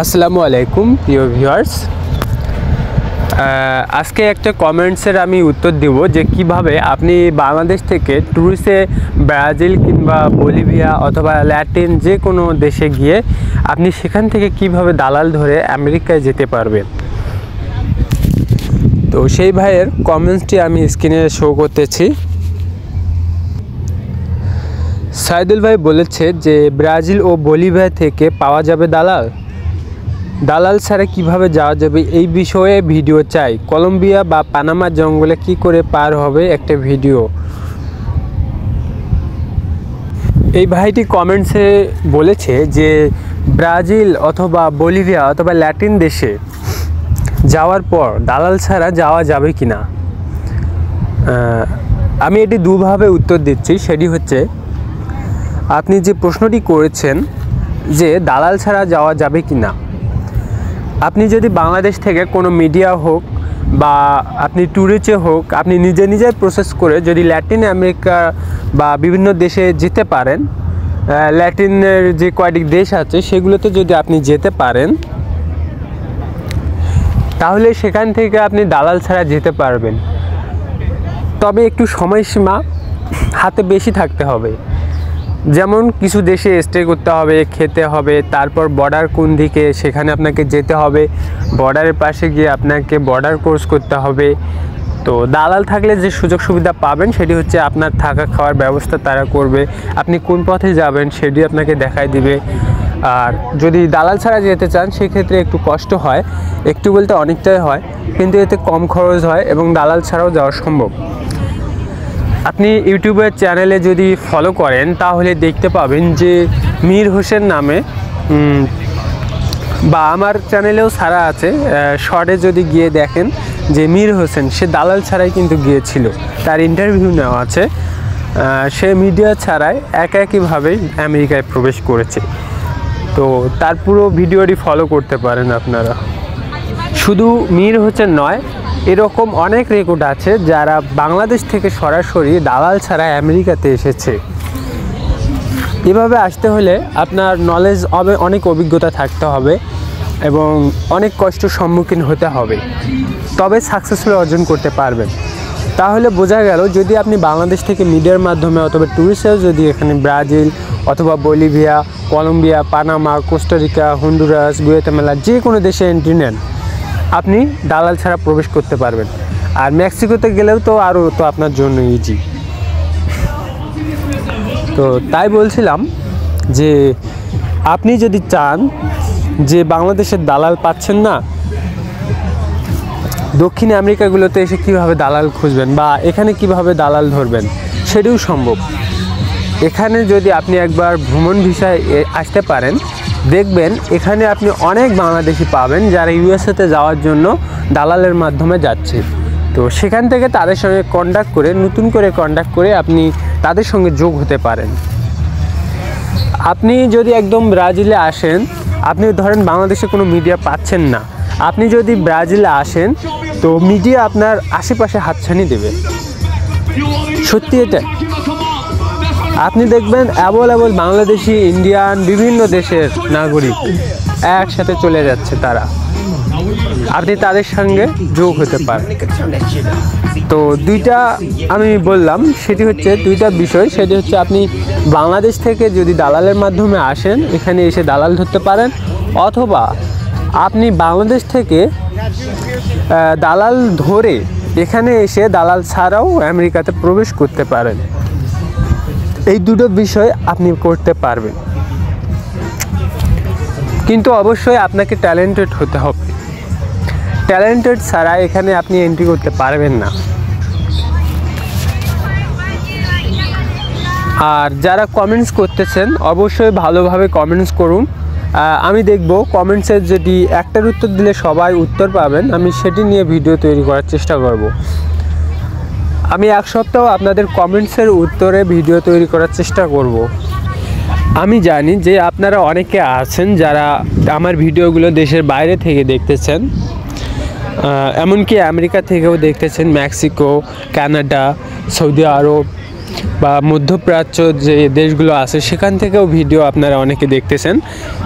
আসসালামু আলাইকুম প্রিয় ভিউয়ার্স, আজকে একটা কমেন্টসের আমি উত্তর দেব যে কিভাবে আপনি বাংলাদেশ থেকে ট্যুরিস্টে ব্রাজিল কিংবা বলিভিয়া অথবা ল্যাটিন যে কোনো দেশে গিয়ে আপনি সেখান থেকে কিভাবে দালাল ধরে আমেরিকায় যেতে পারবেন। তো সেই ভাইয়ের কমেন্টসটি আমি স্ক্রিনে শো করতেছি। সাইদুল ভাই বলেছে যে ব্রাজিল ও বলিভিয়া থেকে পাওয়া যাবে দালাল ছাড়া কিভাবে যাওয়া যাবে এই বিষয়ে ভিডিও চাই। কলম্বিয়া বা পানামা জঙ্গলে কি করে পার হবে একটা ভিডিও। এই ভাইটি কমেন্টসে বলেছে যে ব্রাজিল অথবা বলিভিয়া অথবা ল্যাটিন দেশে যাওয়ার পর দালাল ছাড়া যাওয়া যাবে কি না। আমি এটি দুভাবে উত্তর দিচ্ছি। সেটি হচ্ছে, আপনি যে প্রশ্নটি করেছেন যে দালাল ছাড়া যাওয়া যাবে কি না, আপনি যদি বাংলাদেশ থেকে কোনো মিডিয়া হোক বা আপনি ট্যুরিস্টে হোক, আপনি নিজে প্রসেস করে যদি ল্যাটিন আমেরিকা বা বিভিন্ন দেশে যেতে পারেন, ল্যাটিনের যে কয়েকটি দেশ আছে সেগুলোতে যদি আপনি যেতে পারেন, তাহলে সেখান থেকে আপনি দালাল ছাড়া যেতে পারবেন। তবে একটু সময়সীমা হাতে বেশি থাকতে হবে। যেমন কিছু দেশে স্টে করতে হবে, খেতে হবে, তারপর বর্ডার কোন দিকে সেখানে আপনাকে যেতে হবে, বর্ডারের পাশে গিয়ে আপনাকে বর্ডার ক্রস করতে হবে। তো দালাল থাকলে যে সুযোগ সুবিধা পাবেন সেটি হচ্ছে আপনার থাকা খাওয়ার ব্যবস্থা তারা করবে, আপনি কোন পথে যাবেন সেটি আপনাকে দেখায় দিবে। আর যদি দালাল ছাড়া যেতে চান সেক্ষেত্রে একটু কষ্ট হয়, একটু বলতে অনেকটাই হয়, কিন্তু এতে কম খরচ হয় এবং দালাল ছাড়াও যাওয়া সম্ভব। আপনি ইউটিউবের চ্যানেলে যদি ফলো করেন তাহলে দেখতে পাবেন যে মীর হোসেন নামে, বা আমার চ্যানেলেও ছাড়া আছে, শর্টে যদি গিয়ে দেখেন যে মীর হোসেন সে দালাল ছাড়াই কিন্তু গিয়েছিল, তার ইন্টারভিউ নেওয়া আছে। সে মিডিয়া ছাড়াই একইভাবেই আমেরিকায় প্রবেশ করেছে। তো তার পুরো ভিডিওটি ফলো করতে পারেন আপনারা। শুধু মীর হোসেন নয়, এরকম অনেক রেকর্ড আছে যারা বাংলাদেশ থেকে সরাসরি দালাল ছাড়া আমেরিকাতে এসেছে। এভাবে আসতে হলে আপনার নলেজ হবে, অনেক অভিজ্ঞতা থাকতে হবে এবং অনেক কষ্টের সম্মুখীন হতে হবে, তবে সাকসেসফুল অর্জন করতে পারবেন। তাহলে বোঝা গেল যদি আপনি বাংলাদেশ থেকে মিডিয়ার মাধ্যমে অথবা ট্যুরিস্টেও যদি এখানে ব্রাজিল অথবা Bolivia, Colombia, Panama, Costa Rica, Honduras, Guatemala যে কোনো দেশে এন্ট্রি নেন, আপনি দালাল ছাড়া প্রবেশ করতে পারবেন। আর মেক্সিকোতে গেলেও তো আরও তো আপনার জন্য ইজি। তো তাই বলছিলাম যে আপনি যদি চান যে বাংলাদেশের দালাল পাচ্ছেন না, দক্ষিণ আমেরিকাগুলোতে এসে কিভাবে দালাল খুঁজবেন বা এখানে কিভাবে দালাল ধরবেন সেটিও সম্ভব। এখানে যদি আপনি একবার ভ্রমণ ভিসায় আসতে পারেন, দেখবেন এখানে আপনি অনেক বাংলাদেশি পাবেন যারা ইউএসএতে যাওয়ার জন্য দালালের মাধ্যমে যাচ্ছে। তো সেখান থেকে তাদের সঙ্গে নতুন করে কন্ট্যাক্ট করে আপনি তাদের সঙ্গে যোগ হতে পারেন। আপনি যদি একদম ব্রাজিলে আসেন, আপনি ধরেন বাংলাদেশে কোনো মিডিয়া পাচ্ছেন না, আপনি যদি ব্রাজিলে আসেন তো মিডিয়া আপনার আশেপাশে হাতছানি দেবে। সত্যি এটা, আপনি দেখবেন অ্যাভেলেবল বাংলাদেশি, ইন্ডিয়ান, বিভিন্ন দেশের নাগরিক একসাথে চলে যাচ্ছে তারা, আপনি তাদের সঙ্গে যোগ হতে পারেন। তো দুইটা আমি বললাম, সেটি হচ্ছে দুইটা বিষয়। সেটি হচ্ছে আপনি বাংলাদেশ থেকে যদি দালালের মাধ্যমে আসেন, এখানে এসে দালাল ধরতে পারেন, অথবা আপনি বাংলাদেশ থেকে দালাল ধরে এখানে এসে দালাল ছাড়াও আমেরিকাতে প্রবেশ করতে পারেন। এই দুটো বিষয় আপনি করতে পারবেন, কিন্তু অবশ্যই আপনাকে ট্যালেন্টেড হতে হবে। ট্যালেন্টেড ছাড়া এখানে আপনি এন্ট্রি করতে পারবেন না। আর যারা কমেন্টস করতেছেন অবশ্যই ভালোভাবে কমেন্টস করুন। আমি দেখব কমেন্টসের যদি একটার উত্তর দিলে সবাই উত্তর পাবেন, আমি সেটি নিয়ে ভিডিও তৈরি করার চেষ্টা করব। আমি এক সপ্তাহ আপনাদের কমেন্টসের উত্তরে ভিডিও তৈরি করার চেষ্টা করব। আমি জানি যে আপনারা অনেকে আছেন যারা আমার ভিডিওগুলো দেশের বাইরে থেকে দেখতেছেন, এমনকি আমেরিকা থেকেও দেখতেছেন, মেক্সিকো, কানাডা, সৌদি আরব, বা মধ্যপ্রাচ্য যে দেশগুলো আছে সেখান থেকেও ভিডিও আপনারা অনেকে দেখতেছেন,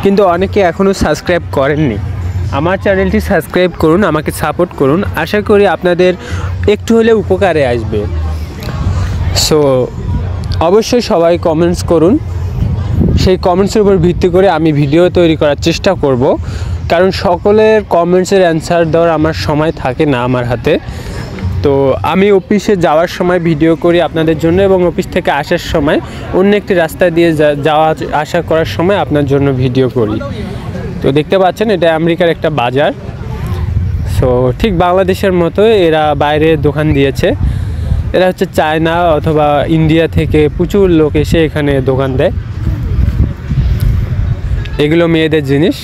কিন্তু অনেকে এখনও সাবস্ক্রাইব করেননি। আমার চ্যানেলটি সাবস্ক্রাইব করুন, আমাকে সাপোর্ট করুন, আশা করি আপনাদের একটু হলে উপকারে আসবে। সো অবশ্যই সবাই কমেন্টস করুন, সেই কমেন্টসের উপর ভিত্তি করে আমি ভিডিও তৈরি করার চেষ্টা করব, কারণ সকলের কমেন্টসের অ্যান্সার দেওয়ার আমার সময় থাকে না আমার হাতে। তো আমি অফিসে যাওয়ার সময় ভিডিও করি আপনাদের জন্য, এবং অফিস থেকে আসার সময় অন্য একটি রাস্তা দিয়ে যাওয়া আসা করার সময় আপনার জন্য ভিডিও করি। তো দেখতে পাচ্ছেন এটা আমেরিকার একটা বাজার। সো ঠিক বাংলাদেশের মতো এরা বাইরে দোকান দিয়েছে। এরা হচ্ছে চায়না অথবা ইন্ডিয়া থেকে প্রচুর লোক এসে এখানে দোকান দেয়। এগুলো মেয়েদের জিনিস।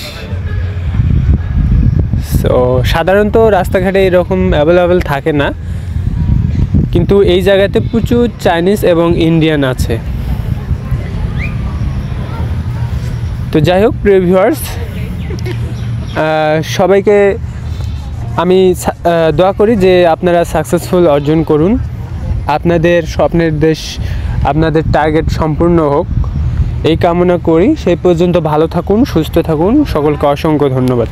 সো সাধারণত রাস্তাঘাটে এরকম অ্যাভেলেবেল থাকে না, কিন্তু এই জায়গাতে প্রচুর চাইনিজ এবং ইন্ডিয়ান আছে। তো যাই হোক প্রিয় ভিউয়ার্স, সবাইকে আমি দোয়া করি যে আপনারা সাকসেসফুল অর্জন করুন, আপনাদের স্বপ্নের দেশ, আপনাদের টার্গেট সম্পূর্ণ হোক এই কামনা করি। সেই পর্যন্ত ভালো থাকুন, সুস্থ থাকুন, সকলকে অসংখ্য ধন্যবাদ।